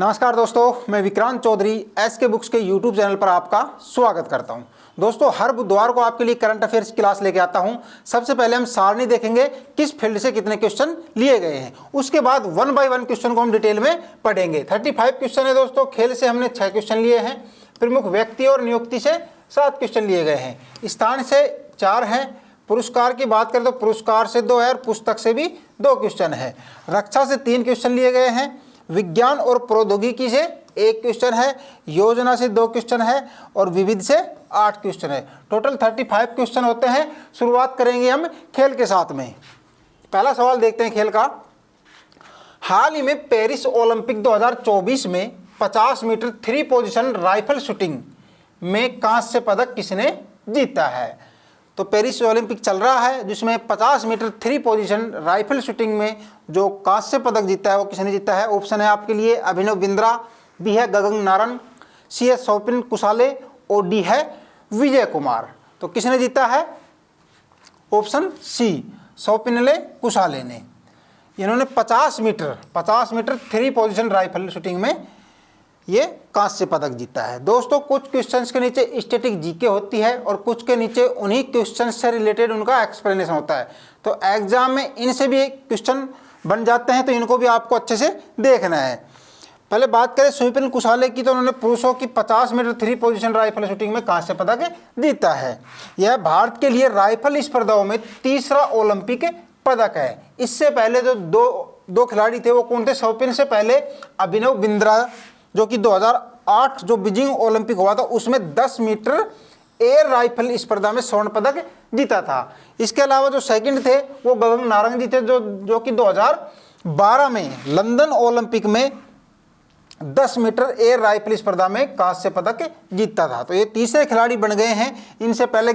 नमस्कार दोस्तों, मैं विक्रांत चौधरी एसके बुक्स के यूट्यूब चैनल पर आपका स्वागत करता हूं। दोस्तों, हर बुधवार को आपके लिए करंट अफेयर्स क्लास लेके आता हूं। सबसे पहले हम सारणी देखेंगे, किस फील्ड से कितने क्वेश्चन लिए गए हैं। उसके बाद 1 बाय 1 क्वेश्चन को हम डिटेल में पढ़ेंगे। 35 क्वेश्चन है दोस्तों। खेल से हमने 6 क्वेश्चन लिए हैं। प्रमुख व्यक्ति और नियुक्ति से 7 क्वेश्चन लिए गए हैं। स्थान से 4 हैं। पुरस्कार की बात करें तो पुरस्कार से 2 है और पुस्तक से भी 2 क्वेश्चन है। रक्षा से 3 क्वेश्चन लिए गए हैं। विज्ञान और प्रौद्योगिकी से 1 क्वेश्चन है। योजना से 2 क्वेश्चन है और विविध से 8 क्वेश्चन है। टोटल 35 क्वेश्चन होते हैं। शुरुआत करेंगे हम खेल के साथ में। पहला सवाल देखते हैं खेल का। हाल ही में पेरिस ओलंपिक 2024 में 50 मीटर 3 पोजीशन राइफल शूटिंग में कांस्य पदक किसने जीता है। तो पेरिस ओलंपिक चल रहा है जिसमें 50 मीटर 3 पोजीशन राइफल शूटिंग में जो कांस्य पदक जीता है वो किसने जीता है। ऑप्शन है आपके लिए अभिनव बिंद्रा, बी है गगन नारंग, सी है स्वप्निल कुसाले और डी है विजय कुमार। तो किसने जीता है? ऑप्शन सी, स्वप्निल कुसाले ने। इन्होंने 50 मीटर 3 पोजीशन राइफल शूटिंग में ये कांस्य पदक जीता है। दोस्तों, कुछ क्वेश्चंस के नीचे स्टैटिक जीके होती है और कुछ के नीचे उन्हीं क्वेश्चंस से रिलेटेड उनका एक्सप्लेनेशन होता है। तो एग्जाम में इनसे भी क्वेश्चन बन जाते हैं, तो इनको भी आपको अच्छे से देखना है। पहले बात करें स्वप्निल कुसाले की, तो उन्होंने पुरुषों की 50 मीटर 3 पोजीशन राइफल शूटिंग में कांस्य पदक जीता है। यह भारत के लिए राइफल स्पर्धाओं में तीसरा ओलंपिक पदक है। इससे पहले जो दो खिलाड़ी थे वो कौन थे? स्वप्निल से पहले अभिनव बिंद्रा, जो कि 2008 जो बीजिंग ओलंपिक हुआ था उसमें 10 मीटर एयर राइफल स्पर्धा में स्वर्ण पदक जीता था। इसके अलावा जो सेकंड थे वो गगन नारंग जी थे, जो कि 2012 में लंदन ओलंपिक में 10 मीटर एयर राइफल स्पर्धा में कांस्य पदक जीता था। तो ये तीसरे खिलाड़ी बन गए हैं। इनसे पहले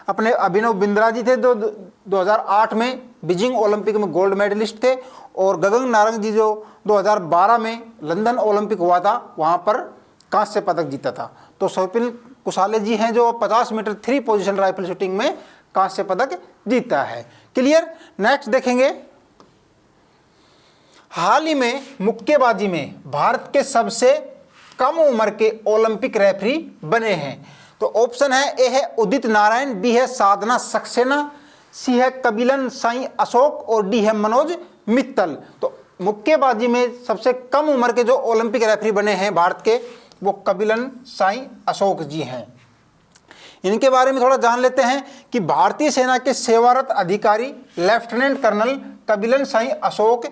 अपने अभिनव बिंद्रा जी थे, जो 2008 में बीजिंग ओलंपिक में गोल्ड मेडलिस्ट थे, और गगन नारंग जी जो 2012 में लंदन ओलंपिक हुआ था वहाँ पर कांस्य पदक जीता था। तो स्वप्निल कुसाले जी हैं जो 50 मीटर 3 पोजीशन राइफल शूटिंग में कांस्य पदक जीता है। क्लियर। नेक्स्ट देखेंगे। हाल ही में मुक्केबाजी में भारत के सबसे कम उम्र के ओलंपिक रेफरी बने हैं। तो ऑप्शन है ए है उदित नारायण, बी है साधना सक्सेना, सी है कपिलन साई अशोक और डी है मनोज मित्तल। तो मुक्केबाजी में सबसे कम उम्र के जो ओलंपिक रेफरी बने हैं भारत के, वो कपिलन साई अशोक जी हैं। इनके बारे में थोड़ा जान लेते हैं कि भारतीय सेना के सेवारत अधिकारी lieutenant colonel Kapilan Sai Ashok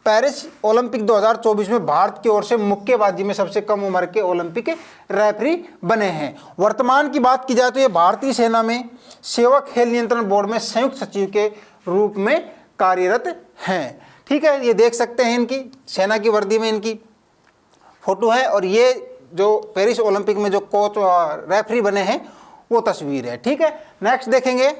Paris Olympic 2024 में भारत की ओर से मुक्केबाजी में सबसे कम उम्र के ओलंपिक रेफरी बने हैं। वर्तमान की बात की जाए तो ये भारतीय सेना में सेवा खेल नियंत्रण बोर्ड में संयुक्त सचिव के रूप में कार्यरत हैं। ठीक है, ये देख सकते हैं इनकी सेना की वर्दी में इनकी फोटो है, और ये जो पेरिस ओलंपिक में जो कोच और रेफरी बने हैं वो तस्वीर है। ठीक है, नेक्स्ट देखेंगे।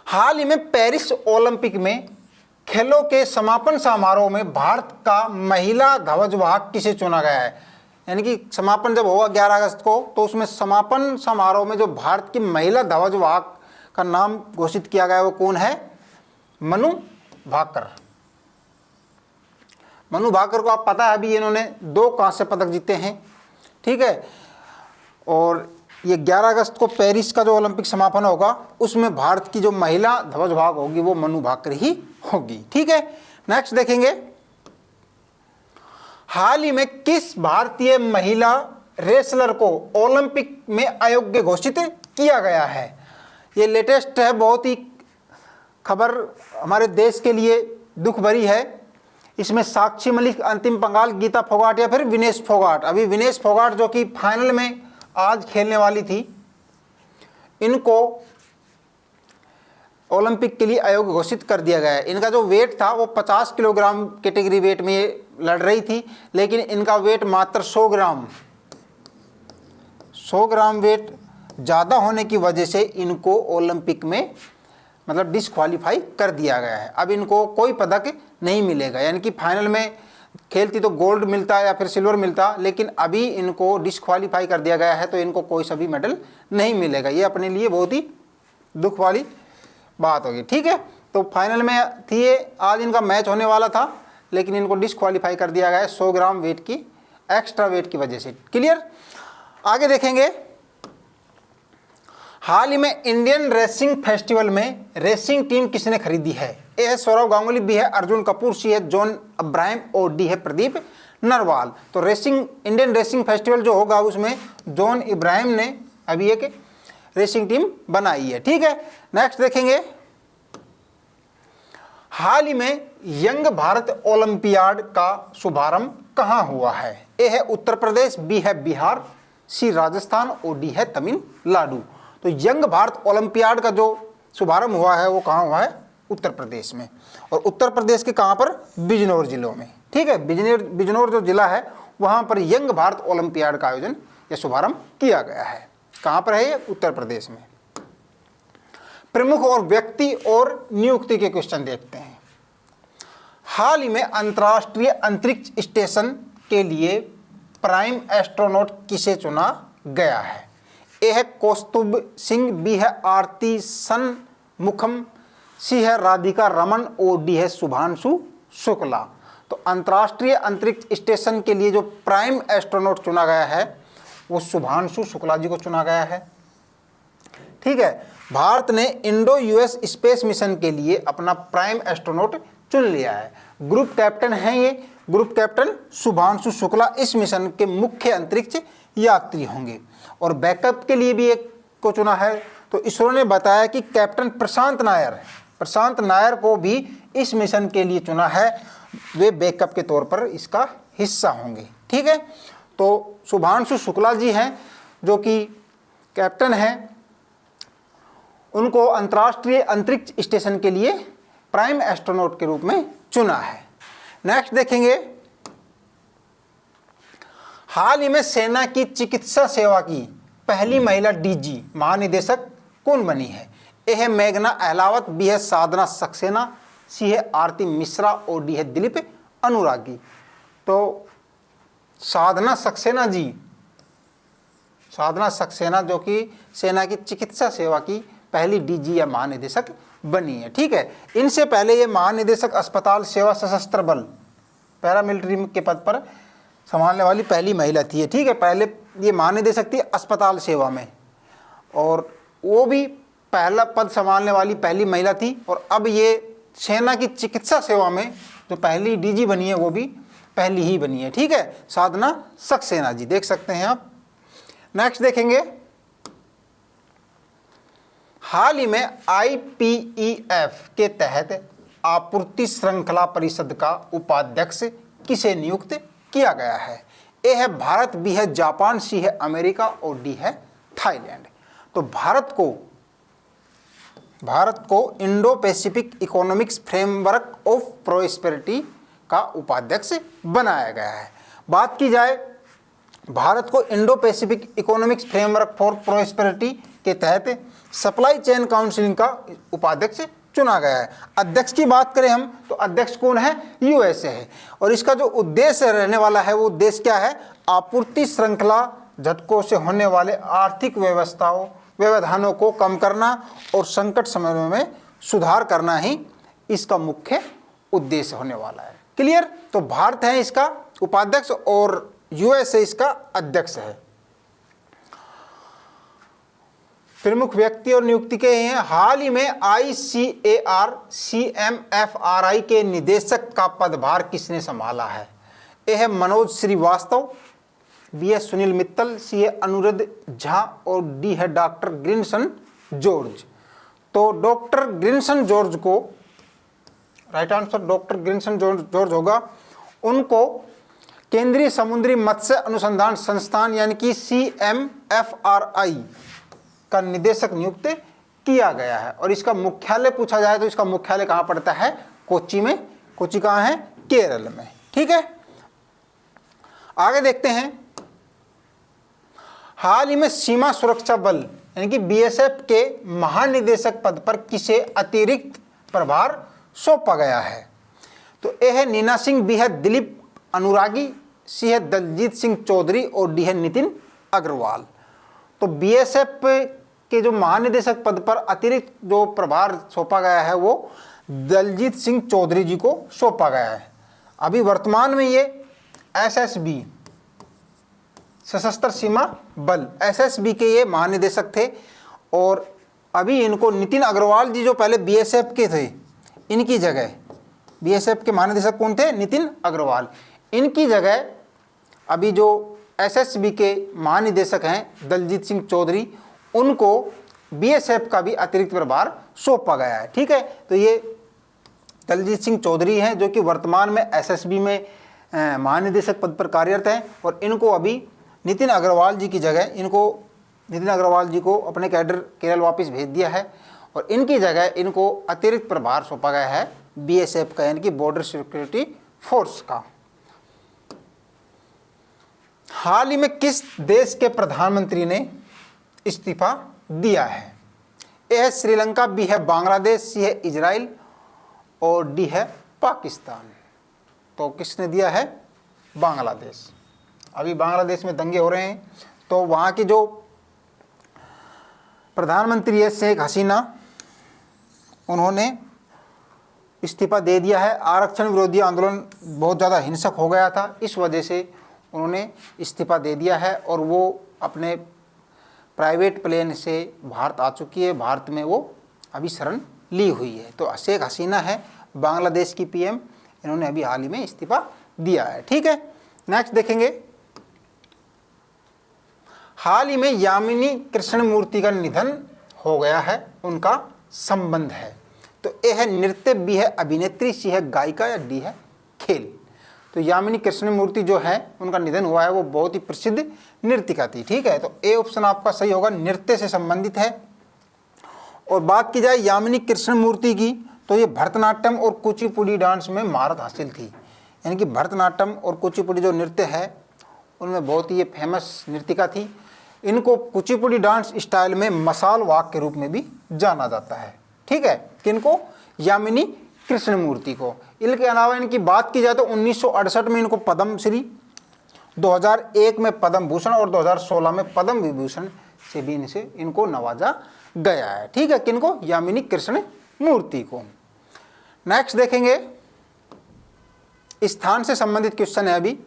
हाल ही में पेरिस ओलंपिक में खेलों के समापन समारोह में भारत का महिला ध्वजवाहक किसे चुना गया है। यानी कि समापन जब होगा 11 अगस्त को, तो उसमें समापन समारोह में जो भारत की महिला ध्वजवाहक का नाम घोषित किया गया है वो कौन है? मनु भाकर। मनु भाकर को आप पता है अभी इन्होंने 2 कांस्य पदक जीते हैं, ठीक है। और ये 11 अगस्त को पेरिस का जो ओलंपिक समापन होगा उसमें भारत की जो महिला ध्वज भाग होगी वो मनु भाकर ही होगी, ठीक है। नेक्स्ट देखेंगे, हाल ही में किस भारतीय महिला रेसलर को ओलंपिक में अयोग्य घोषित किया गया है? ये लेटेस्ट है, बहुत ही खबर हमारे देश के लिए दुख भरी है। इसमें साक्षी मलिक, अंतिम पंघाल, गीता फोगाट या फिर विनेश फोगाट। अभी विनेश फोगाट जो कि फाइनल में आज खेलने वाली थी, इनको ओलंपिक के लिए अयोग्य घोषित कर दिया गया है। इनका जो वेट था वो 50 किलोग्राम कैटेगरी वेट में ये लड़ रही थी, लेकिन इनका वेट मात्र 100 ग्राम वेट ज़्यादा होने की वजह से इनको ओलंपिक में मतलब डिस्क्वालीफाई कर दिया गया है। अब इनको कोई पदक नहीं मिलेगा, यानी कि फाइनल में खेलती तो गोल्ड मिलता या फिर सिल्वर मिलता, लेकिन अभी इनको डिस्क्वालीफाई कर दिया गया है तो इनको कोई सा भी मेडल नहीं मिलेगा। ये अपने लिए बहुत ही दुख वाली बात होगी, ठीक है। तो फाइनल में थी ये, आज इनका मैच होने वाला था, लेकिन इनको डिस्क्वालीफाई कर दिया गया है 100 ग्राम वेट की एक्स्ट्रा वेट की वजह से। क्लियर। आगे देखेंगे, हाल ही में इंडियन रेसिंग फेस्टिवल में रेसिंग टीम किसने खरीदी है? ए है सौरव गांगुली, बी है अर्जुन कपूर, सी है जॉन अब्राहम और डी है प्रदीप नरवाल। तो इंडियन रेसिंग फेस्टिवल जो होगा उसमें जॉन इब्राहिम ने अभी एक रेसिंग टीम बनाई है, ठीक है। नेक्स्ट देखेंगे, हाल ही में यंग भारत ओलंपियाड का शुभारंभ कहां हुआ है? ए है उत्तर प्रदेश, बी है बिहार, सी राजस्थान और डी है तमिलनाडु। तो यंग भारत ओलंपियाड का जो शुभारंभ हुआ है वो कहाँ हुआ है? उत्तर प्रदेश में। और उत्तर प्रदेश के कहाँ पर? बिजनौर जिलों में, ठीक है। बिजनौर जो जिला है वहाँ पर यंग भारत ओलंपियाड का आयोजन या शुभारंभ किया गया है। कहाँ पर है ये? उत्तर प्रदेश में। प्रमुख और व्यक्ति और नियुक्ति के क्वेश्चन देखते हैं। हाल ही में अंतर्राष्ट्रीय अंतरिक्ष स्टेशन के लिए प्राइम एस्ट्रोनॉट किसे चुना गया है? ए है कौस्तुभ सिंह, बी है आरती सनमुखम, सी है राधिका रमन और डी है शुभांशु शुक्ला। तो अंतर्राष्ट्रीय अंतरिक्ष स्टेशन के लिए जो प्राइम एस्ट्रोनॉट चुना गया है वो शुभांशु शुक्ला जी को चुना गया है, ठीक है। भारत ने इंडो यूएस स्पेस मिशन के लिए अपना प्राइम एस्ट्रोनॉट चुन लिया है। ग्रुप कैप्टन हैं ये, ग्रुप कैप्टन शुभांशु शुक्ला इस मिशन के मुख्य अंतरिक्ष यात्री होंगे। और बैकअप के लिए भी एक को चुना है, तो इसरो ने बताया कि कैप्टन प्रशांत नायर को भी इस मिशन के लिए चुना है, वे बैकअप के तौर पर इसका हिस्सा होंगे, ठीक है। तो शुभांशु शुक्ला जी हैं जो कि कैप्टन हैं, उनको अंतर्राष्ट्रीय अंतरिक्ष स्टेशन के लिए प्राइम एस्ट्रोनॉट के रूप में चुना है। नेक्स्ट देखेंगे, हाल ही में सेना की चिकित्सा सेवा की पहली महिला डीजी महानिदेशक कौन बनी है? ए है मेघना अहलावत, बी है साधना सक्सेना, सी है आरती मिश्रा और डी है दिलीप अनुरागी। तो साधना सक्सेना जो कि सेना की चिकित्सा सेवा की पहली डीजी या महानिदेशक बनी है, ठीक है। इनसे पहले ये महानिदेशक अस्पताल सेवा सशस्त्र बल पैरामिलिट्री के पद पर संभालने वाली पहली महिला थी, ठीक है। पहले ये महानिदेशक थी अस्पताल सेवा में, और वो भी पहला पद संभालने वाली पहली महिला थी। और अब ये सेना की चिकित्सा सेवा में जो पहली डीजी बनी है वो भी पहली ही बनी है, ठीक है, साधना सक्सेना जी, देख सकते हैं आप। नेक्स्ट देखेंगे, हाल ही में IPEF के तहत आपूर्ति श्रृंखला परिषद का उपाध्यक्ष किसे नियुक्त किया गया है? ए है भारत, बी है जापान, सी है अमेरिका और डी है थाईलैंड। तो भारत को Indo Pacific economics framework of prosperity का उपाध्यक्ष बनाया गया है। बात की जाए, भारत को Indo Pacific economics framework for prosperity के तहत सप्लाई चेन काउंसिलिंग का उपाध्यक्ष चुना गया है। अध्यक्ष की बात करें हम तो अध्यक्ष कौन है? USA है। और इसका जो उद्देश्य रहने वाला है वो उद्देश्य क्या है? आपूर्ति श्रृंखला झटकों से होने वाले आर्थिक व्यवधानों को कम करना और संकट समय में सुधार करना ही इसका मुख्य उद्देश्य होने वाला है। क्लियर। तो भारत है इसका उपाध्यक्ष और यूएसए इसका अध्यक्ष है। प्रमुख व्यक्ति और नियुक्ति के हैं, हाल ही में ICAR CMFRI के निदेशक का पदभार किसने संभाला है? ए है मनोज श्रीवास्तव, बी है सुनील मित्तल, सी है अनुरुद्ध झा और डी है डॉक्टर ग्रिनसन जॉर्ज। तो डॉक्टर ग्रिनसन जॉर्ज को, राइट आंसर डॉक्टर ग्रिनसन जॉर्ज होगा। उनको केंद्रीय समुद्री मत्स्य अनुसंधान संस्थान यानी कि CMFRI का निदेशक नियुक्त किया गया है। और इसका मुख्यालय पूछा जाए तो इसका मुख्यालय कहाँ पड़ता है? कोच्चि में। कोच्चि कहाँ है? केरल में। ठीक है, आगे देखते हैं। हाल ही में सीमा सुरक्षा बल यानी कि BSF के महानिदेशक पद पर किसे अतिरिक्त प्रभार सौंपा गया है? तो ए है नीना सिंह, बी है दिलीप अनुरागी, सी है दलजीत सिंह चौधरी और डी है नितिन अग्रवाल। तो BSF के जो महानिदेशक पद पर अतिरिक्त जो प्रभार सौंपा गया है वो दलजीत सिंह चौधरी जी को सौंपा गया है। अभी वर्तमान में ये SSB सशस्त्र सीमा बल SSB के ये महानिदेशक थे और अभी इनको नितिन अग्रवाल जी जो पहले BSF के थे, इनकी जगह BSF के महानिदेशक कौन थे? नितिन अग्रवाल। इनकी जगह अभी जो SSB के महानिदेशक हैं दलजीत सिंह चौधरी, उनको BSF का भी अतिरिक्त प्रभार सौंपा गया है। ठीक है, तो ये दलजीत सिंह चौधरी हैं जो कि वर्तमान में SSB में महानिदेशक पद पर कार्यरत हैं और इनको अभी नितिन अग्रवाल जी की जगह नितिन अग्रवाल जी को अपने कैडर केरल वापस भेज दिया है और इनकी जगह इनको अतिरिक्त प्रभार सौंपा गया है BSF का यानी कि बॉर्डर सिक्योरिटी फोर्स का। हाल ही में किस देश के प्रधानमंत्री ने इस्तीफा दिया है? ए है श्रीलंका, बी है बांग्लादेश, सी है इजराइल और डी है पाकिस्तान। तो किसने दिया है? बांग्लादेश। अभी बांग्लादेश में दंगे हो रहे हैं तो वहाँ की जो प्रधानमंत्री है शेख हसीना, उन्होंने इस्तीफा दे दिया है। आरक्षण विरोधी आंदोलन बहुत ज़्यादा हिंसक हो गया था, इस वजह से उन्होंने इस्तीफा दे दिया है और वो अपने प्राइवेट प्लेन से भारत आ चुकी है। भारत में वो अभी शरण ली हुई है। तो शेख हसीना है बांग्लादेश की PM, इन्होंने अभी हाल ही में इस्तीफा दिया है। ठीक है, नेक्स्ट देखेंगे। हाल ही में यामिनी कृष्णमूर्ति का निधन हो गया है, उनका संबंध है। तो ए है नृत्य, बी है अभिनेत्री, सी है गायिका या डी है खेल। तो यामिनी कृष्णमूर्ति जो है उनका निधन हुआ है, वो बहुत ही प्रसिद्ध नृत्यिका थी। ठीक है, तो ए ऑप्शन आपका सही होगा, नृत्य से संबंधित है। और बात की जाए यामिनी कृष्णमूर्ति की तो ये भरतनाट्यम और कुचिपुड़ी डांस में महारत हासिल थी। यानी कि भरतनाट्यम और कुचिपुड़ी जो नृत्य है उनमें बहुत ही ये फेमस नृत्यिका थी। इनको कुचिपुड़ी डांस स्टाइल में मसाल वाक के रूप में भी जाना जाता है। ठीक है, किनको? यामिनी कृष्णमूर्ति को। इनके अलावा इनकी बात की जाए तो 1968 में इनको पद्म श्री, 2001 में पद्म भूषण और 2016 में पद्म विभूषण से भी इनको नवाजा गया है। ठीक है, किनको? यामिनी कृष्णमूर्ति को। नेक्स्ट देखेंगे, स्थान से संबंधित क्वेश्चन है अभी।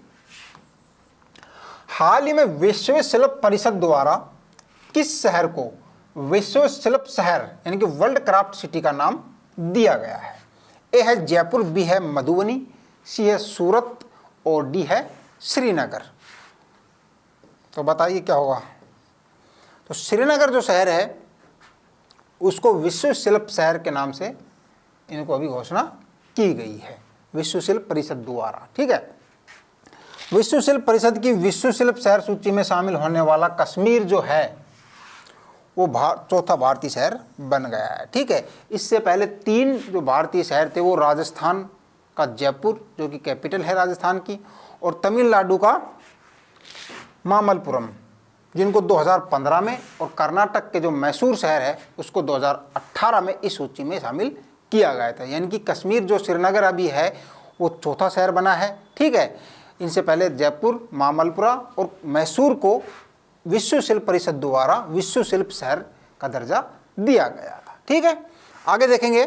हाल ही में विश्व शिल्प परिषद द्वारा किस शहर को विश्व शिल्प शहर यानी कि वर्ल्ड क्राफ्ट सिटी का नाम दिया गया है? ए है जयपुर, बी है मधुबनी, सी है सूरत और डी है श्रीनगर। तो बताइए क्या होगा? तो श्रीनगर जो शहर है उसको विश्व शिल्प शहर के नाम से इनको अभी घोषणा की गई है विश्व शिल्प परिषद द्वारा। ठीक है, विश्व शिल्प परिषद की विश्व शिल्प शहर सूची में शामिल होने वाला कश्मीर जो है वो चौथा भारतीय शहर बन गया है। ठीक है, इससे पहले 3 जो भारतीय शहर थे वो राजस्थान का जयपुर जो कि कैपिटल है राजस्थान की, और तमिलनाडु का मामल्लपुरम जिनको 2015 में, और कर्नाटक के जो मैसूर शहर है उसको 2018 में इस सूची में शामिल किया गया था। यानी कि कश्मीर जो श्रीनगर अभी है वो चौथा शहर बना है। ठीक है, इनसे पहले जयपुर, मामल्लपुरा और मैसूर को विश्व शिल्प परिषद द्वारा विश्व शिल्प शहर का दर्जा दिया गया था। ठीक है, आगे देखेंगे।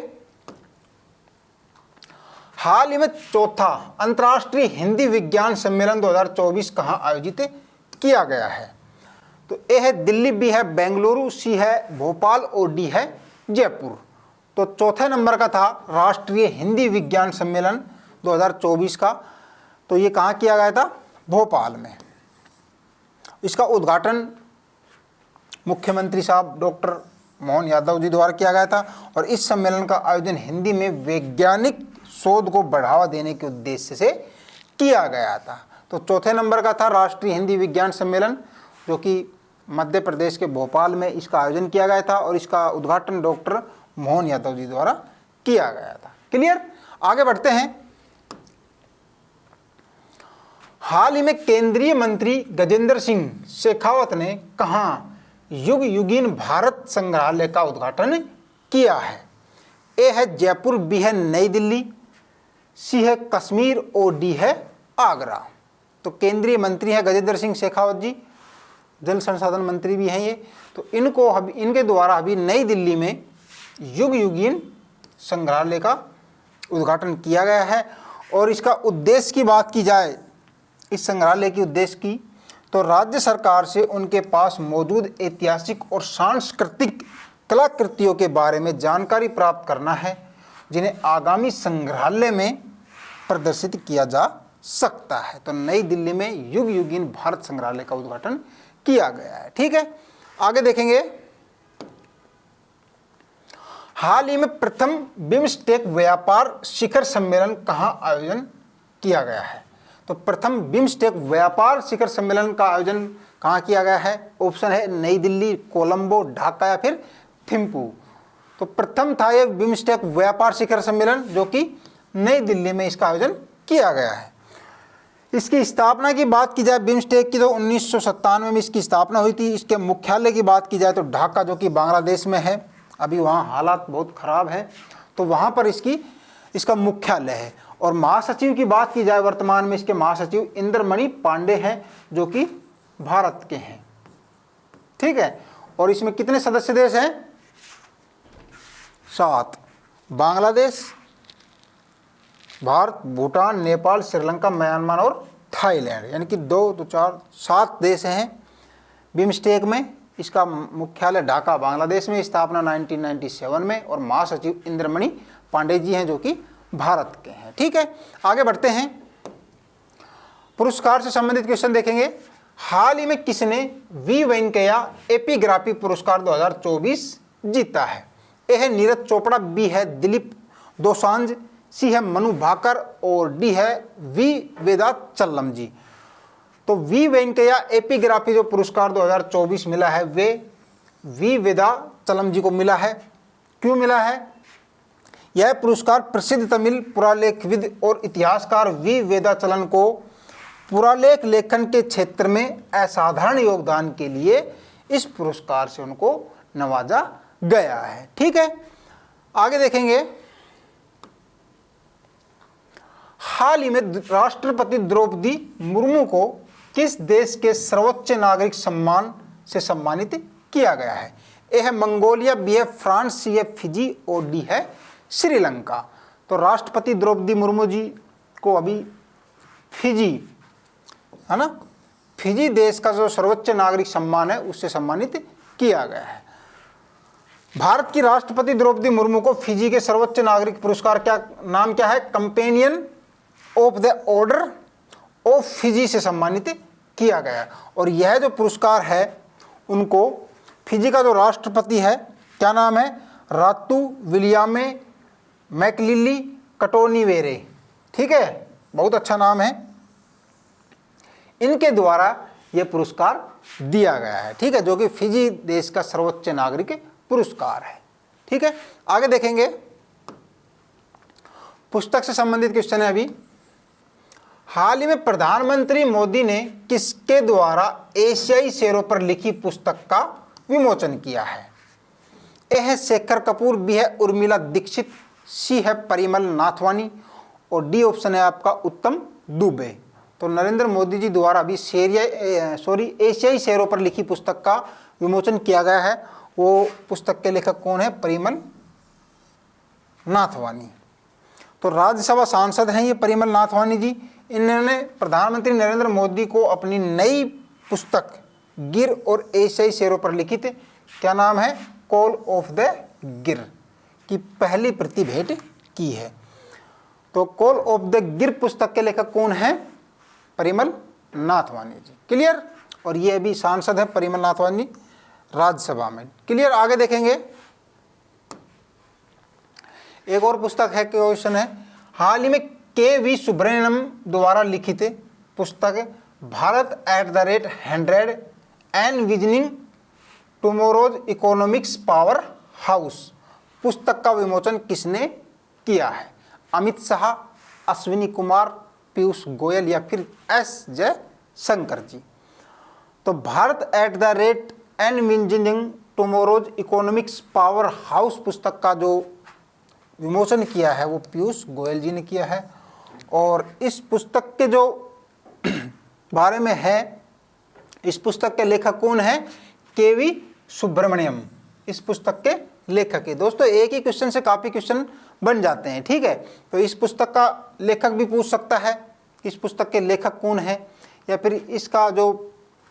हाल ही में चौथा अंतर्राष्ट्रीय हिंदी विज्ञान सम्मेलन 2024 कहाँ आयोजित किया गया है? तो ए है दिल्ली, बी है बेंगलुरु, सी है भोपाल और डी है जयपुर। तो चौथे नंबर का था राष्ट्रीय हिंदी विज्ञान सम्मेलन 2024 का, तो ये कहाँ किया गया था? भोपाल में। इसका उद्घाटन मुख्यमंत्री साहब डॉक्टर मोहन यादव जी द्वारा किया गया था और इस सम्मेलन का आयोजन हिंदी में वैज्ञानिक शोध को बढ़ावा देने के उद्देश्य से किया गया था। तो चौथे नंबर का था राष्ट्रीय हिंदी विज्ञान सम्मेलन, जो कि मध्य प्रदेश के भोपाल में इसका आयोजन किया गया था और इसका उद्घाटन डॉक्टर मोहन यादव जी द्वारा किया गया था। क्लियर? आगे बढ़ते हैं। हाल ही में केंद्रीय मंत्री गजेंद्र सिंह शेखावत ने कहाँ युग युगीन भारत संग्रहालय का उद्घाटन किया है? ए है जयपुर, बी है नई दिल्ली, सी है कश्मीर और डी है आगरा। तो केंद्रीय मंत्री है गजेंद्र सिंह शेखावत जी, जल संसाधन मंत्री भी हैं ये। तो इनके द्वारा अभी नई दिल्ली में युग युगीन संग्रहालय का उद्घाटन किया गया है। और इसका उद्देश्य की बात की जाए, इस संग्रहालय की उद्देश्य की, तो राज्य सरकार से उनके पास मौजूद ऐतिहासिक और सांस्कृतिक कलाकृतियों के बारे में जानकारी प्राप्त करना है, जिन्हें आगामी संग्रहालय में प्रदर्शित किया जा सकता है। तो नई दिल्ली में युग युगीन भारत संग्रहालय का उद्घाटन किया गया है। ठीक है, आगे देखेंगे। हाल ही में प्रथम बिम्स्टेक व्यापार शिखर सम्मेलन कहाँ आयोजन किया गया है? तो प्रथम बिम्स्टेक व्यापार शिखर सम्मेलन का आयोजन कहाँ किया गया है? ऑप्शन है नई दिल्ली, कोलंबो, ढाका या फिर थिम्पू। तो प्रथम था ये बिम्स्टेक व्यापार शिखर सम्मेलन, जो कि नई दिल्ली में इसका आयोजन किया गया है। इसकी स्थापना की बात की जाए बिम्स्टेक की, तो 1997 में इसकी स्थापना हुई थी। इसके मुख्यालय की बात की जाए तो ढाका, जो कि बांग्लादेश में है, अभी वहाँ हालात बहुत ख़राब हैं, तो वहाँ पर इसका मुख्यालय है। और महासचिव की बात की जाए, वर्तमान में इसके महासचिव इंद्रमणि पांडे हैं, जो कि भारत के हैं। ठीक है, और इसमें कितने सदस्य देश हैं? 7। बांग्लादेश, भारत, भूटान, नेपाल, श्रीलंका, म्यांमार और थाईलैंड, यानी कि 2, 2, 4, 7 देश हैं बिम्स्टेक में। इसका मुख्यालय ढाका बांग्लादेश में, स्थापना 1997 में, और महासचिव इंद्रमणि पांडे जी हैं, जो कि भारत के हैं। ठीक है, आगे बढ़ते हैं। पुरस्कार से संबंधित क्वेश्चन देखेंगे। हाल ही में किसने वी वेंकैया एपिग्राफी पुरस्कार 2024 जीता है? ए है नीरज चोपड़ा, बी है दिलीप दोसांझ, सी है मनु भाकर और डी है वी वेदा चल्लम जी। तो वी वेंकैया एपिग्राफी जो पुरस्कार 2024 मिला है, वे वी वेदा चलम जी को मिला है। क्यों मिला है? यह पुरस्कार प्रसिद्ध तमिल पुरालेखविद और इतिहासकार वी वेदाचलन को पुरालेख लेखन के क्षेत्र में असाधारण योगदान के लिए इस पुरस्कार से उनको नवाजा गया है। ठीक है, आगे देखेंगे। हाल ही में राष्ट्रपति द्रौपदी मुर्मू को किस देश के सर्वोच्च नागरिक सम्मान से सम्मानित किया गया है? ए है मंगोलिया, बी है फ्रांस, सी है फिजी और डी है श्रीलंका। तो राष्ट्रपति द्रौपदी मुर्मू जी को अभी फिजी, है ना, फिजी देश का जो सर्वोच्च नागरिक सम्मान है उससे सम्मानित किया गया है। भारत की राष्ट्रपति द्रौपदी मुर्मू को फिजी के सर्वोच्च नागरिक पुरस्कार क्या नाम क्या है? Companion of the order of Fiji से सम्मानित किया गया। और यह जो पुरस्कार है उनको फिजी का जो राष्ट्रपति है, क्या नाम है? रातू विलियामे मैकलिली कटोनीवेरे। ठीक है, बहुत अच्छा नाम है। इनके द्वारा यह पुरस्कार दिया गया है। ठीक है, जो कि फिजी देश का सर्वोच्च नागरिक पुरस्कार है। ठीक है, आगे देखेंगे। पुस्तक से संबंधित क्वेश्चन है अभी। हाल ही में प्रधानमंत्री मोदी ने किसके द्वारा एशियाई शेरों पर लिखी पुस्तक का विमोचन किया है? ए है शेखर कपूर, बी है उर्मिला दीक्षित, सी है परिमल नाथवानी और डी ऑप्शन है आपका उत्तम दुबे। तो नरेंद्र मोदी जी द्वारा अभी एशियाई शेरों पर लिखी पुस्तक का विमोचन किया गया है। वो पुस्तक के लेखक कौन है? परिमल नाथवानी। तो राज्यसभा सांसद हैं ये परिमल नाथवानी जी। इन्होंने प्रधानमंत्री नरेंद्र मोदी को अपनी नई पुस्तक गिर और एशियाई शेरों पर लिखित, क्या नाम है, कॉल ऑफ द गिर की पहली प्रति भेंट की है। तो कॉल ऑफ द गिर पुस्तक के लेखक कौन है, परिमल नाथवानी जी। क्लियर। और ये अभी सांसद है परिमल नाथवानी राज्यसभा में। क्लियर। आगे देखेंगे, एक और पुस्तक है, क्वेश्चन है, हाल ही में के.वी. सुब्रमण्यम द्वारा लिखित पुस्तक Bharat @100 envisioning tomorrow's economics power house पुस्तक का विमोचन किसने किया है? अमित शाह, अश्विनी कुमार, पीयूष गोयल या फिर एस जयशंकर जी। तो Bharat @envisioning tomorrow's economics power house पुस्तक का जो विमोचन किया है वो पीयूष गोयल जी ने किया है। और इस पुस्तक के जो बारे में है, इस पुस्तक के लेखक कौन है, के.वी. सुब्रमण्यम इस पुस्तक के लेखक है। दोस्तों एक ही क्वेश्चन से काफ़ी क्वेश्चन बन जाते हैं, ठीक है। तो इस पुस्तक का लेखक भी पूछ सकता है, इस पुस्तक के लेखक कौन है, या फिर इसका जो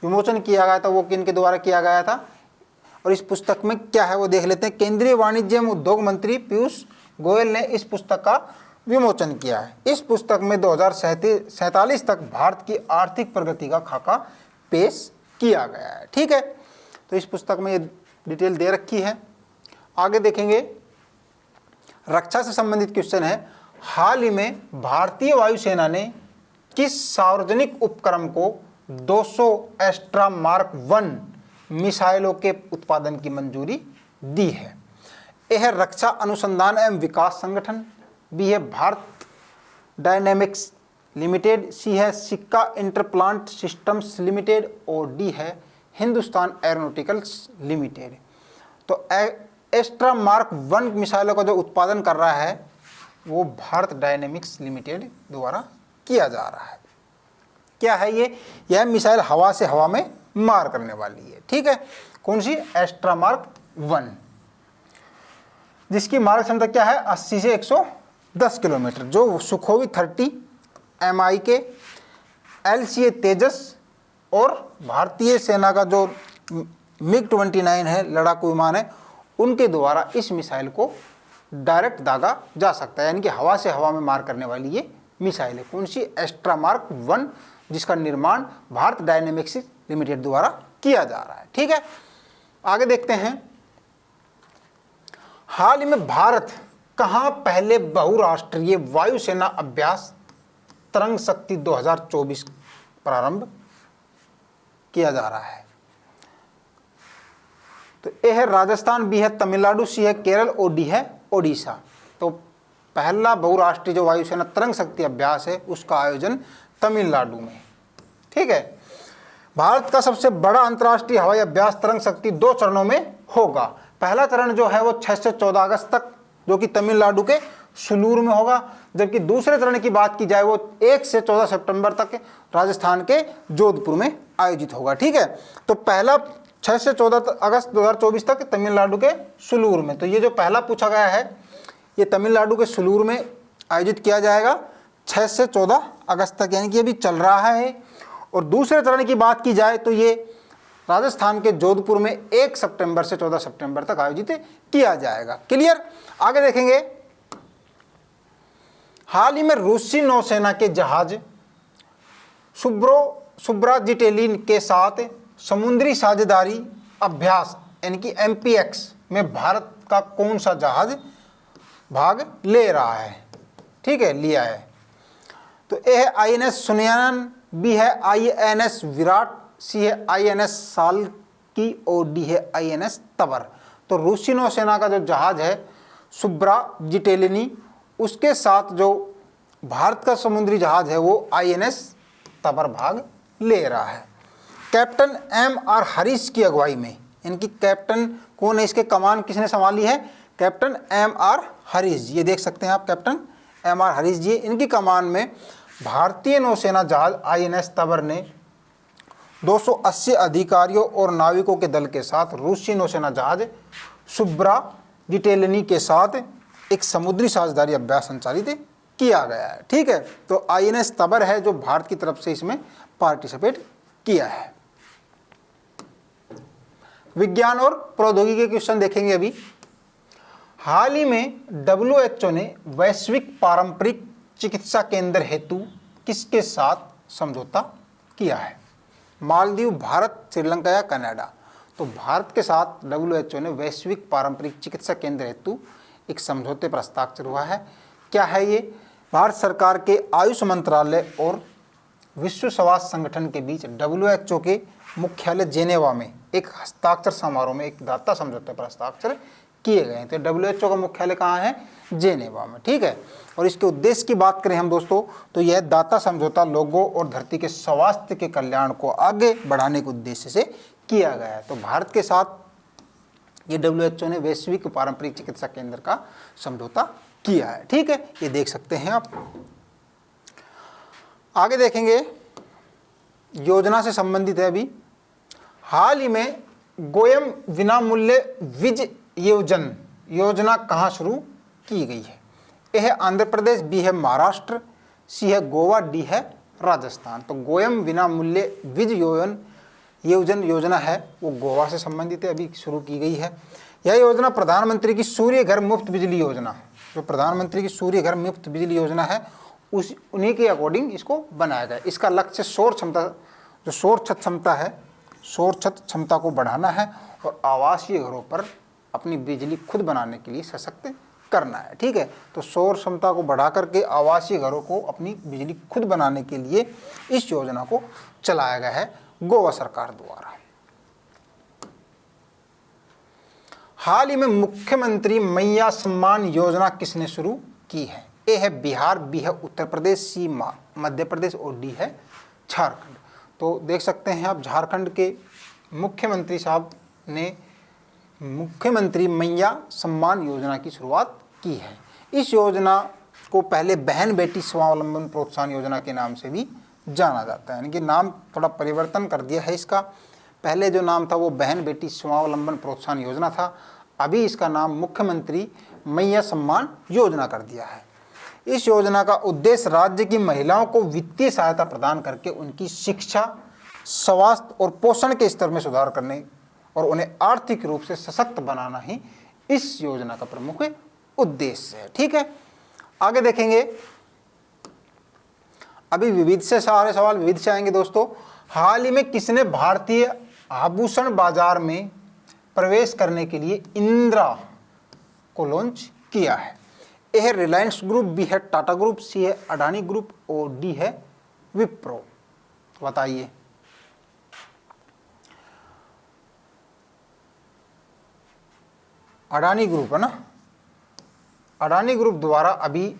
विमोचन किया गया था वो किनके द्वारा किया गया था, और इस पुस्तक में क्या है वो देख लेते हैं। केंद्रीय वाणिज्य एवं उद्योग मंत्री पीयूष गोयल ने इस पुस्तक का विमोचन किया है। इस पुस्तक में 2047 तक भारत की आर्थिक प्रगति का खाका पेश किया गया है, ठीक है। तो इस पुस्तक में ये डिटेल दे रखी है। आगे देखेंगे, रक्षा से संबंधित क्वेश्चन है, हाल ही में भारतीय वायुसेना ने किस सार्वजनिक उपक्रम को 200 एस्ट्रा मार्क 1 मिसाइलों के उत्पादन की मंजूरी दी है? ए है रक्षा अनुसंधान एवं विकास संगठन, बी है भारत डायनेमिक्स लिमिटेड, सी है सिक्का इंटरप्लांट सिस्टम्स लिमिटेड, और डी है हिंदुस्तान एरोनॉटिकल्स लिमिटेड। तो एस्ट्रा मार्क 1 मिसाइलों का जो उत्पादन कर रहा है वो भारत डायनेमिक्स लिमिटेड द्वारा किया जा रहा है। क्या है ये? यह मिसाइल हवा से हवा में मार करने वाली है, ठीक है। कौन सी? एस्ट्रा मार्क 1, जिसकी मारक क्षमता क्या है, 80 से 110 किलोमीटर। जो सुखोई 30 MI के LCA तेजस और भारतीय सेना का जो MiG-29 है, लड़ाकू विमान है, उनके द्वारा इस मिसाइल को डायरेक्ट दागा जा सकता है, यानी कि हवा से हवा में मार करने वाली ये मिसाइल है। कौन सी? एस्ट्रा मार्क 1, जिसका निर्माण भारत डायनेमिक्स लिमिटेड द्वारा किया जा रहा है, ठीक है। आगे देखते हैं, हाल ही में भारत कहां पहले बहुराष्ट्रीय वायुसेना अभ्यास तरंग शक्ति 2024 प्रारंभ किया जा रहा है? तो ए है राजस्थान, बी है तमिलनाडु, सी है केरल, और डी है ओडिशा। तो पहला बहुराष्ट्रीय जो वायुसेना तरंग शक्ति अभ्यास है उसका आयोजन तमिलनाडु में, ठीक है। भारत का सबसे बड़ा अंतर्राष्ट्रीय हवाई अभ्यास तरंग शक्ति 2 चरणों में होगा। पहला चरण जो है वो 6 से 14 अगस्त तक, जो कि तमिलनाडु के सुलूर में होगा, जबकि दूसरे चरण की बात की जाए वो 1 से 14 सितंबर तक राजस्थान के जोधपुर में आयोजित होगा, ठीक है। तो पहला 6 से 14 अगस्त 2024 तक तमिलनाडु के सुलूर में। तो ये जो पहला पूछा गया है ये तमिलनाडु के सुलूर में आयोजित किया जाएगा 6 से 14 अगस्त तक, यानी कि अभी चल रहा है। और दूसरे चरण की बात की जाए तो ये राजस्थान के जोधपुर में 1 सितंबर से 14 सितंबर तक आयोजित किया जाएगा। क्लियर। आगे देखेंगे, हाल ही में रूसी नौसेना के जहाज सुब्राजिटेलिन के साथ समुद्री साझेदारी अभ्यास यानी कि MPX में भारत का कौन सा जहाज भाग ले रहा है? ठीक है, लिया है। तो ए है INS सुनयनन, बी है INS विराट, सी है INS साल्की, और डी है INS तबर। तो रूसी नौसेना का जो जहाज है सुब्राजिटेलिनी, उसके साथ जो भारत का समुद्री जहाज है वो INS तबर भाग ले रहा है। कैप्टन MR हरीश की अगुवाई में, इनकी कैप्टन कौन है, इसके कमान किसने संभाली है? कैप्टन MR हरीश जी। ये देख सकते हैं आप, कैप्टन MR हरीश जी, इनकी कमान में भारतीय नौसेना जहाज INS तबर ने 280 अधिकारियों और नाविकों के दल के साथ रूसी नौसेना जहाज सुब्राजिटेलिनी के साथ एक समुद्री साझेदारी अभ्यास संचालित किया गया है। ठीक है, तो INS तबर है जो भारत की तरफ से इसमें पार्टिसिपेट किया है। विज्ञान और प्रौद्योगिकी के क्वेश्चन देखेंगे अभी। हाल ही में WHO ने वैश्विक पारंपरिक चिकित्सा केंद्र हेतु किसके साथ समझौता किया है? मालदीव, भारत, श्रीलंका या कनाडा? तो भारत के साथ WHO ने वैश्विक पारंपरिक चिकित्सा केंद्र हेतु एक समझौते पर हस्ताक्षर हुआ है। क्या है ये? भारत सरकार के आयुष मंत्रालय और विश्व स्वास्थ्य संगठन के बीच WHO के मुख्यालय जेनेवा में एक हस्ताक्षर समारोह में एक दाता समझौते पर हस्ताक्षर किए गए हैं। तो WHO का मुख्यालय कहाँ है? जेनेवा में। ठीक है, और इसके उद्देश्य की बात करें हम दोस्तों, तो यह दाता समझौता लोगों और धरती के स्वास्थ्य के कल्याण को आगे बढ़ाने के उद्देश्य से किया गया है। तो भारत के साथ ये WHO ने वैश्विक पारंपरिक चिकित्सा केंद्र का समझौता किया है। ठीक है, ये देख सकते हैं आप। आगे देखेंगे, योजना से संबंधित है अभी। हाल ही में गोयम विनामूल्य विज योजना कहाँ शुरू की गई है? ए है आंध्र प्रदेश, बी है महाराष्ट्र, सी है गोवा, डी है राजस्थान। तो गोयम विनामूल्य विज योजना है वो गोवा से संबंधित है, अभी शुरू की गई है। यह योजना प्रधानमंत्री की सूर्य घर मुफ्त बिजली योजना, जो प्रधानमंत्री की सूर्य घर मुफ्त बिजली योजना है उन्हीं के अकॉर्डिंग इसको बनाया गया। इसका लक्ष्य सौर छत क्षमता है, सौर छत क्षमता को बढ़ाना है और आवासीय घरों पर अपनी बिजली खुद बनाने के लिए सशक्त करना है। ठीक है, तो सौर क्षमता को बढ़ा करके आवासीय घरों को अपनी बिजली खुद बनाने के लिए इस योजना को चलाया गया है गोवा सरकार द्वारा। हाल ही में मुख्यमंत्री मैया सम्मान योजना किसने शुरू की है? ए है बिहार, बी है उत्तर प्रदेश, सी मध्य प्रदेश और डी है झारखंड। तो देख सकते हैं आप, झारखंड के मुख्यमंत्री साहब ने मुख्यमंत्री मैया सम्मान योजना की शुरुआत की है। इस योजना को पहले बहन बेटी स्वावलंबन प्रोत्साहन योजना के नाम से भी जाना जाता है, यानी कि नाम थोड़ा परिवर्तन कर दिया है इसका। पहले जो नाम था वो बहन बेटी स्वावलंबन प्रोत्साहन योजना था, अभी इसका नाम मुख्यमंत्री मैया सम्मान योजना कर दिया है। इस योजना का उद्देश्य राज्य की महिलाओं को वित्तीय सहायता प्रदान करके उनकी शिक्षा, स्वास्थ्य और पोषण के स्तर में सुधार करने और उन्हें आर्थिक रूप से सशक्त बनाना ही इस योजना का प्रमुख उद्देश्य है। ठीक है, आगे देखेंगे। अभी विविध से सारे सवाल विविध से आएंगे दोस्तों। हाल ही में किसने भारतीय आभूषण बाजार में प्रवेश करने के लिए इंदिरा को लॉन्च किया है? ए है रिलायंस ग्रुप, बी है टाटा ग्रुप, सी है अडानी ग्रुप और डी है विप्रो। बताइए। अडानी ग्रुप है ना। अडानी ग्रुप द्वारा अभी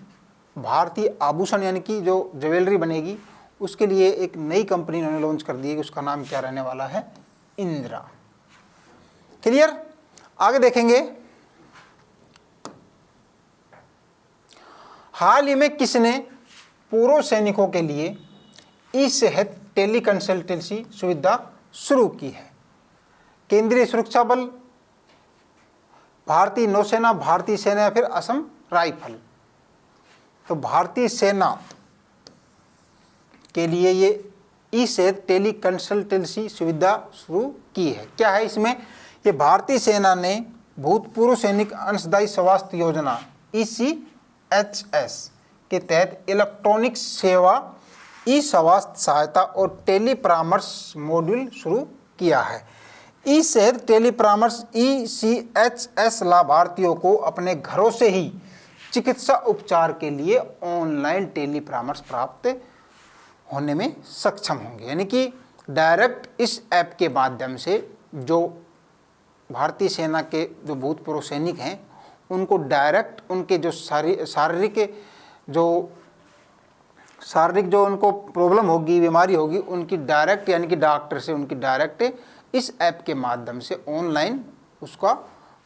भारतीय आभूषण यानी कि जो ज्वेलरी बनेगी उसके लिए एक नई कंपनी उन्होंने लॉन्च कर दी है, उसका नाम क्या रहने वाला है? इंदिरा। क्लियर? आगे देखेंगे। हाल ही में किसने पूर्व सैनिकों के लिए ई सेहत टेली कंसल्टेंसी सुविधा शुरू की है? केंद्रीय सुरक्षा बल, भारतीय नौसेना, भारतीय सेना या फिर असम राइफल? तो भारतीय सेना के लिए ये ई सेहत टेली कंसल्टेंसी सुविधा शुरू की है। क्या है इसमें? ये भारतीय सेना ने भूतपूर्व सैनिक अंशदायी स्वास्थ्य योजना ECHS के तहत इलेक्ट्रॉनिक सेवा, ई स्वास्थ्य सहायता और टेली परामर्श मॉड्यूल शुरू किया है। ई सेहत टेली परामर्श ECHS लाभार्थियों को अपने घरों से ही चिकित्सा उपचार के लिए ऑनलाइन टेली परामर्श प्राप्त होने में सक्षम होंगे, यानी कि डायरेक्ट इस ऐप के माध्यम से जो भारतीय सेना के जो भूतपूर्व सैनिक हैं उनको डायरेक्ट उनके जो शारीरिक जो उनको प्रॉब्लम होगी, बीमारी होगी, उनकी डायरेक्ट यानी कि डॉक्टर से उनकी डायरेक्ट इस ऐप के माध्यम से ऑनलाइन उसका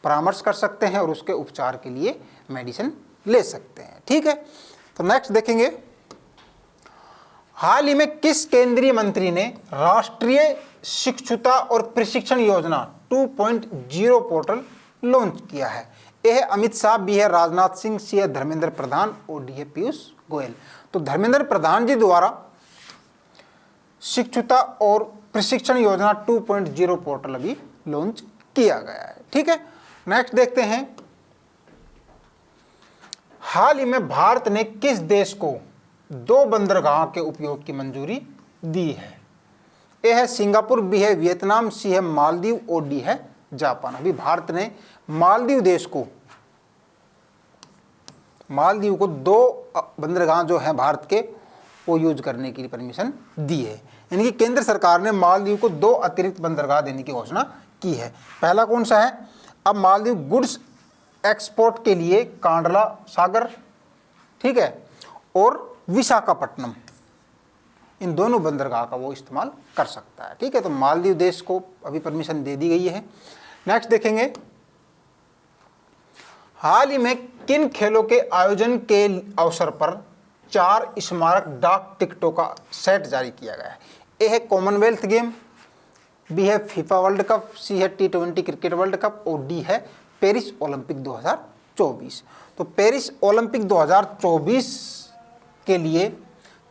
परामर्श कर सकते हैं और उसके उपचार के लिए मेडिसिन ले सकते हैं। ठीक है, तो नेक्स्ट देखेंगे। हाल ही में किस केंद्रीय मंत्री ने राष्ट्रीय शिक्षुता और प्रशिक्षण योजना 2.0 पोर्टल लॉन्च किया है? ए है अमित शाह, बी है राजनाथ सिंह, सी है धर्मेंद्र प्रधान और डी है पीयूष गोयल। तो धर्मेंद्र प्रधान जी द्वारा शिक्षुता और प्रशिक्षण योजना 2.0 पोर्टल अभी लॉन्च किया गया है। ठीक है, नेक्स्ट देखते हैं, हाल ही में भारत ने किस देश को 2 बंदरगाह के उपयोग की मंजूरी दी है? ए है सिंगापुर, बी है वियतनाम, सी है मालदीव और डी है जापान। अभी भारत ने मालदीव को 2 बंदरगाह जो हैं भारत के वो यूज करने की परमिशन दी है। यानी कि केंद्र सरकार ने मालदीव को 2 अतिरिक्त बंदरगाह देने की घोषणा की है। पहला कौन सा है? अब मालदीव गुड्स एक्सपोर्ट के लिए कांडला सागर, ठीक है, और विशाखापट्टनम, इन दोनों बंदरगाह का वो इस्तेमाल कर सकता है। ठीक है, तो मालदीव देश को अभी परमिशन दे दी गई है। नेक्स्ट देखेंगे, हाल ही में किन खेलों के आयोजन के अवसर पर 4 स्मारक डाक टिकटों का सेट जारी किया गया है? ए है कॉमनवेल्थ गेम, बी है फीफा वर्ल्ड कप, सी है T20 क्रिकेट वर्ल्ड कप और डी है पेरिस ओलंपिक 2024। तो पेरिस ओलंपिक 2024 के लिए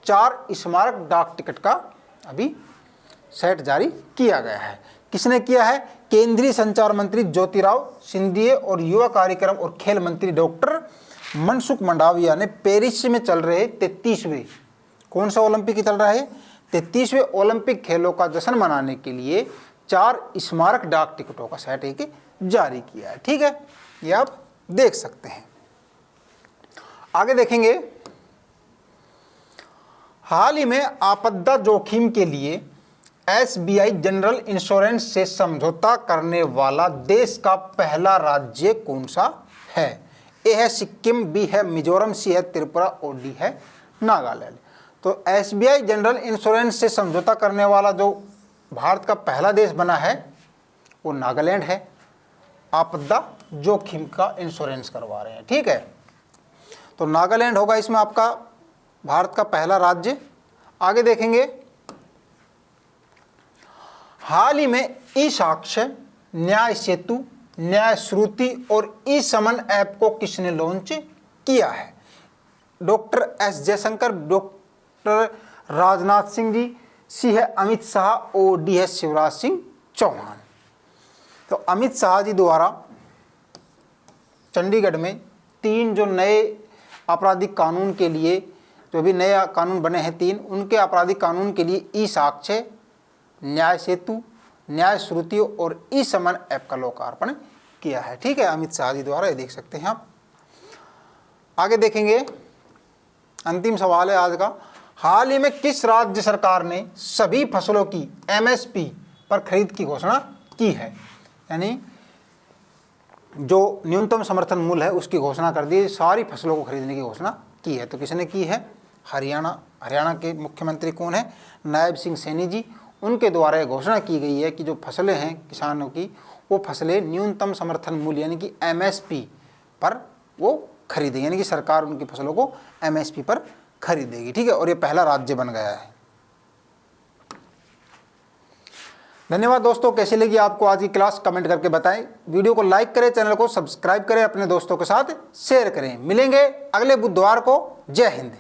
4 स्मारक डाक टिकट का अभी सेट जारी किया गया है। किसने किया है? केंद्रीय संचार मंत्री ज्योतिराव सिंधिया और युवा कार्यक्रम और खेल मंत्री डॉक्टर मनसुख मंडाविया ने पेरिस में चल रहे 33वें, कौन सा ओलंपिक चल रहा है? 33वें ओलंपिक खेलों का जश्न मनाने के लिए 4 स्मारक डाक टिकटों का सेट एक जारी किया है। ठीक है, ये आप देख सकते हैं। आगे देखेंगे, हाल ही में आपदा जोखिम के लिए SBI जनरल इंश्योरेंस से समझौता करने वाला देश का पहला राज्य कौन सा है? ए है सिक्किम, बी है मिजोरम, सी है त्रिपुरा और डी है नागालैंड। तो SBI जनरल इंश्योरेंस से समझौता करने वाला जो भारत का पहला देश बना है वो नागालैंड है। आपदा जोखिम का इंश्योरेंस करवा रहे हैं। ठीक है, तो नागालैंड होगा इसमें आपका भारत का पहला राज्य। आगे देखेंगे, हाल ही में ई साक्ष्य, न्याय सेतु, न्याय श्रुति और ई समन ऐप को किसने लॉन्च किया है? Doctor S Jaishankar, doctor Rajnath Singh ji, C है अमित शाह और डी है शिवराज सिंह चौहान। तो अमित शाह जी द्वारा चंडीगढ़ में 3 जो नए आपराधिक कानून के लिए, जो भी नए कानून बने हैं 3, उनके आपराधिक कानून के लिए ई साक्ष्य, न्याय सेतु, न्याय श्रुति और ई समन ऐप का लोकार्पण किया है। ठीक है, अमित शाह जी द्वारा, ये देख सकते हैं आप। आगे देखेंगे, अंतिम सवाल है आज का, हाल ही में किस राज्य सरकार ने सभी फसलों की MSP पर खरीद की घोषणा की है? यानी जो न्यूनतम समर्थन मूल्य है उसकी घोषणा कर दी, सारी फसलों को खरीदने की घोषणा की है। तो किसने की है? हरियाणा के मुख्यमंत्री कौन है? नायब सिंह सैनी जी। उनके द्वारा यह घोषणा की गई है कि जो फसलें हैं किसानों की, वो फसलें न्यूनतम समर्थन मूल्य यानी कि MSP पर वो खरीदेंगे, यानी कि सरकार उनकी फसलों को MSP पर खरीदेगी। ठीक है, और ये पहला राज्य बन गया है। धन्यवाद दोस्तों, कैसी लगी आपको आज की क्लास कमेंट करके बताएं। वीडियो को लाइक करें, चैनल को सब्सक्राइब करें, अपने दोस्तों के साथ शेयर करें। मिलेंगे अगले बुधवार को। जय हिंद।